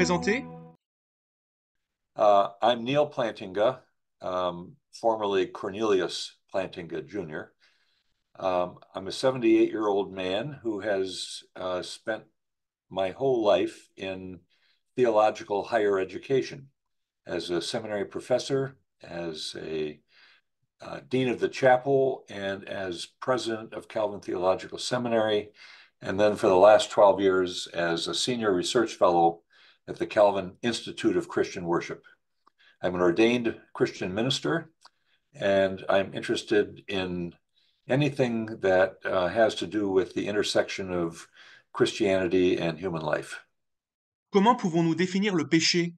présenter? I'm Neil Plantinga, formerly Cornelius Plantinga Jr. I'm a 78-year-old man who has spent my whole life in theological higher education as a seminary professor, as a dean of the chapel, and as president of Calvin Theological Seminary, and then for the last 12 years as a senior research fellow at the Calvin Institute of Christian Worship. I'm an ordained Christian minister, and I'm interested in anything that has to do with the intersection of Christianity and human life. Comment pouvons-nous définir le péché?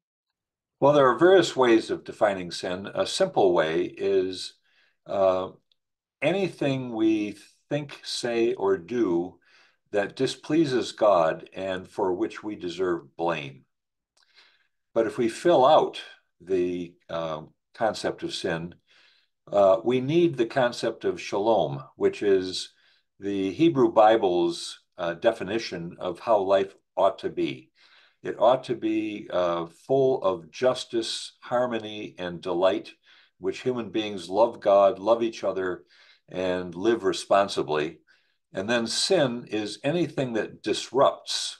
Well, there are various ways of defining sin. A simple way is anything we think, say, or do that displeases God and for which we deserve blame. But if we fill out the concept of sin, we need the concept of shalom, which is the Hebrew Bible's definition of how life ought to be. It ought to be full of justice, harmony, and delight, which human beings love God, love each other, and live responsibly. And then sin is anything that disrupts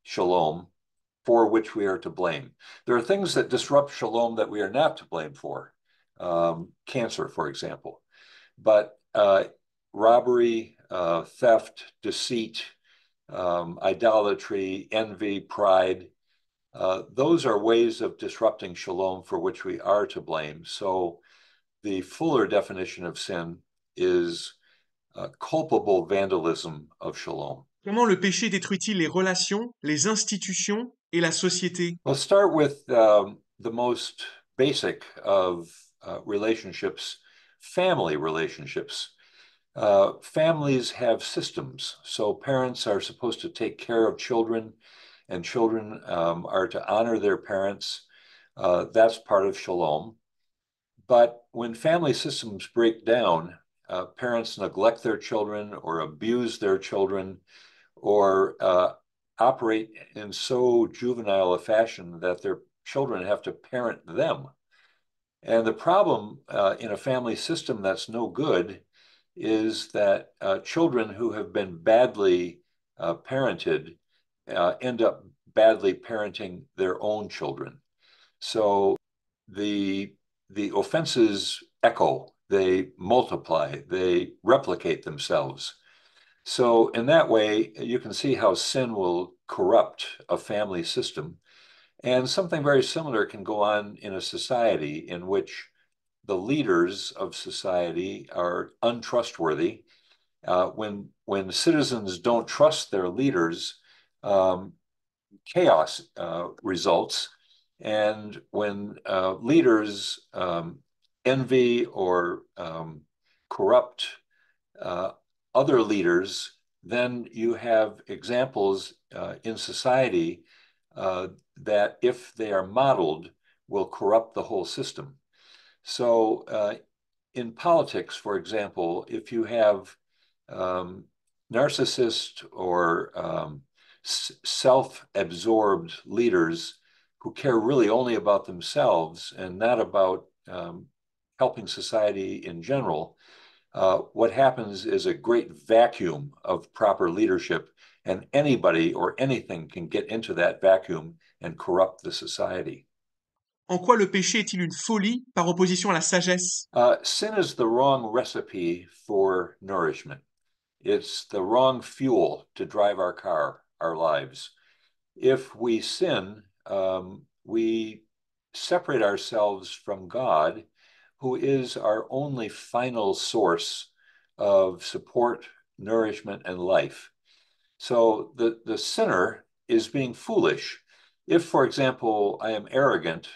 shalom, for which we are to blame. There are things that disrupt shalom that we are not to blame for. Cancer, for example. But robbery, theft, deceit, idolatry, envy, pride, those are ways of disrupting shalom for which we are to blame. So the fuller definition of sin is culpable vandalism of shalom. Comment le péché détruit-il les relations, les institutions et la société? Let's start with the most basic of relationships, family relationships. Families have systems. So parents are supposed to take care of children, and children are to honor their parents. That's part of shalom. But when family systems break down, parents neglect their children or abuse their children or operate in so juvenile a fashion that their children have to parent them. And the problem in a family system that's no good is that children who have been badly parented end up badly parenting their own children. So the offenses echo, they multiply, they replicate themselves. So in that way, you can see how sin will corrupt a family system. And something very similar can go on in a society in which the leaders of society are untrustworthy. When citizens don't trust their leaders, chaos results. And when leaders envy or corrupt other leaders, then you have examples in society that, if they are modeled, will corrupt the whole system. So in politics, for example, if you have narcissist or self-absorbed leaders who care really only about themselves and not about helping society in general, what happens is a great vacuum of proper leadership, and anybody or anything can get into that vacuum and corrupt the society. En quoi le péché est-il une folie par opposition à la sagesse? Sin is the wrong recipe for nourishment. It's the wrong fuel to drive our car, our lives. If we sin, we separate ourselves from God, who is our only final source of support, nourishment, and life. So the sinner is being foolish. If, for example, I am arrogant,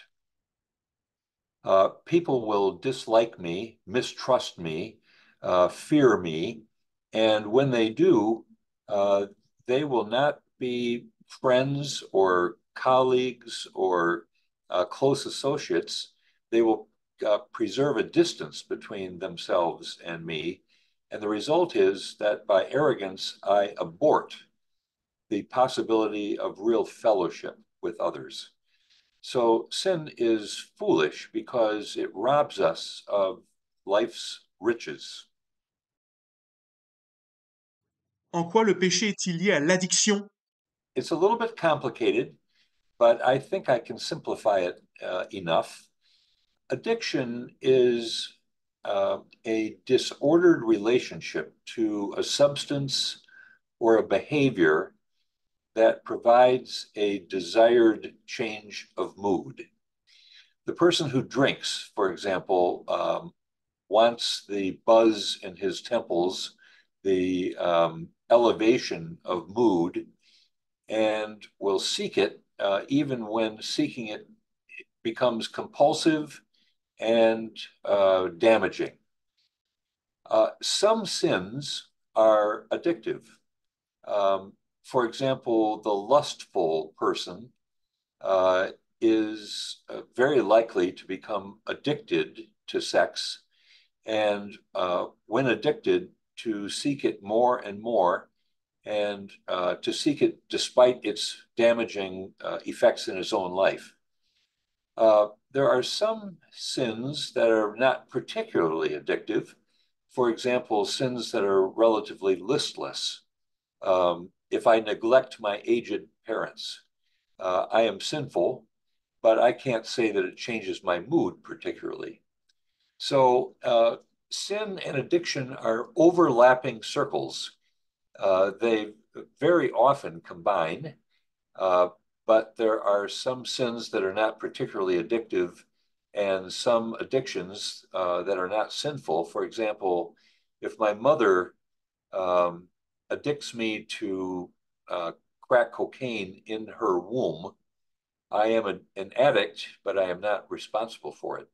people will dislike me, mistrust me, fear me, and when they do, they will not be friends or colleagues or close associates. They will preserve a distance between themselves and me. And the result is that by arrogance, I abort the possibility of real fellowship. with others. So sin is foolish because it robs us of life's riches. En quoi le péché est-il lié à l'addiction? It's a little bit complicated, but I think I can simplify it enough. Addiction is a disordered relationship to a substance or a behavior that provides a desired change of mood. The person who drinks, for example, wants the buzz in his temples, the elevation of mood, and will seek it even when seeking it becomes compulsive and damaging. Some sins are addictive. For example, the lustful person is very likely to become addicted to sex, and when addicted, to seek it more and more, and to seek it despite its damaging effects in his own life. There are some sins that are not particularly addictive. For example, sins that are relatively listless. If I neglect my aged parents, I am sinful, but I can't say that it changes my mood particularly. So sin and addiction are overlapping circles. They very often combine, but there are some sins that are not particularly addictive and some addictions that are not sinful. For example, if my mother addicts me to crack cocaine in her womb, I am an addict, but I am not responsible for it.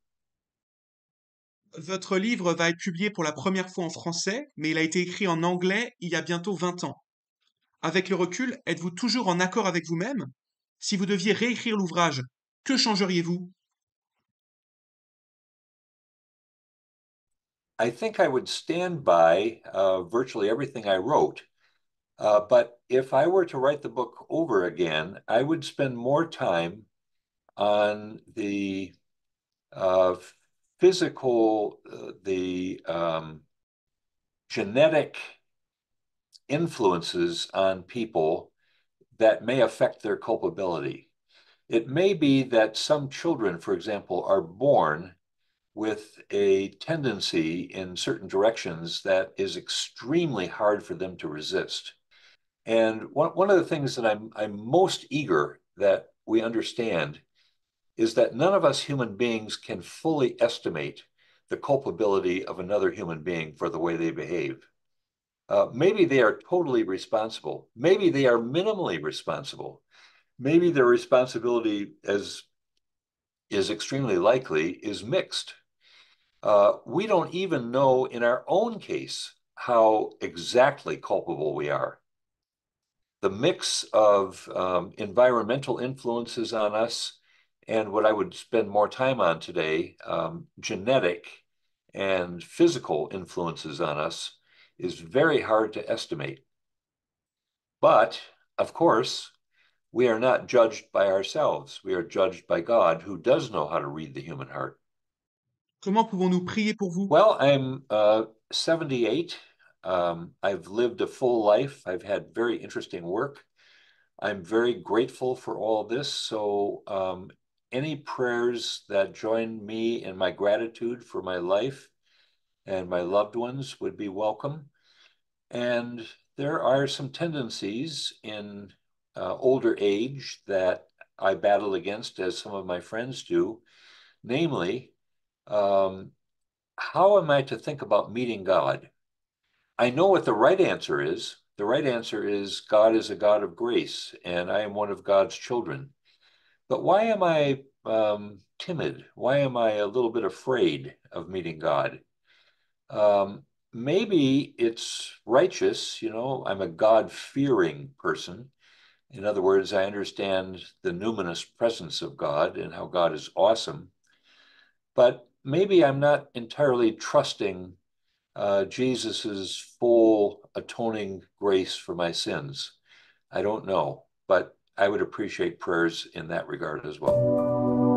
Votre livre va être publié pour la première fois en français, mais il a été écrit en anglais il y a bientôt 20 ans. Avec le recul, êtes-vous toujours en accord avec vous-même? Si vous deviez réécrire l'ouvrage, que changeriez-vous? I think I would stand by virtually everything I wrote. But if I were to write the book over again, I would spend more time on the physical, the genetic influences on people that may affect their culpability. It may be that some children, for example, are born with a tendency in certain directions that is extremely hard for them to resist. And one of the things that I'm most eager that we understand is that none of us human beings can fully estimate the culpability of another human being for the way they behave. Maybe they are totally responsible. Maybe they are minimally responsible. Maybe their responsibility, as is extremely likely, is mixed. We don't even know in our own case how exactly culpable we are. The mix of environmental influences on us and what I would spend more time on today, genetic and physical influences on us, is very hard to estimate. But, of course, we are not judged by ourselves. We are judged by God, who does know how to read the human heart. Comment pouvons-nous prier pour vous? Well, I'm 78. I've lived a full life. I've had very interesting work. I'm very grateful for all this. So any prayers that join me in my gratitude for my life and my loved ones would be welcome. And there are some tendencies in older age that I battle against, as some of my friends do. Namely, how am I to think about meeting God? I know what the right answer is. The right answer is God is a God of grace, and I am one of God's children. But why am I timid? Why am I a little bit afraid of meeting God? Maybe it's righteous, you know, I'm a God-fearing person. In other words, I understand the numinous presence of God and how God is awesome. But maybe I'm not entirely trusting Jesus's full atoning grace for my sins. I don't know, but I would appreciate prayers in that regard as well.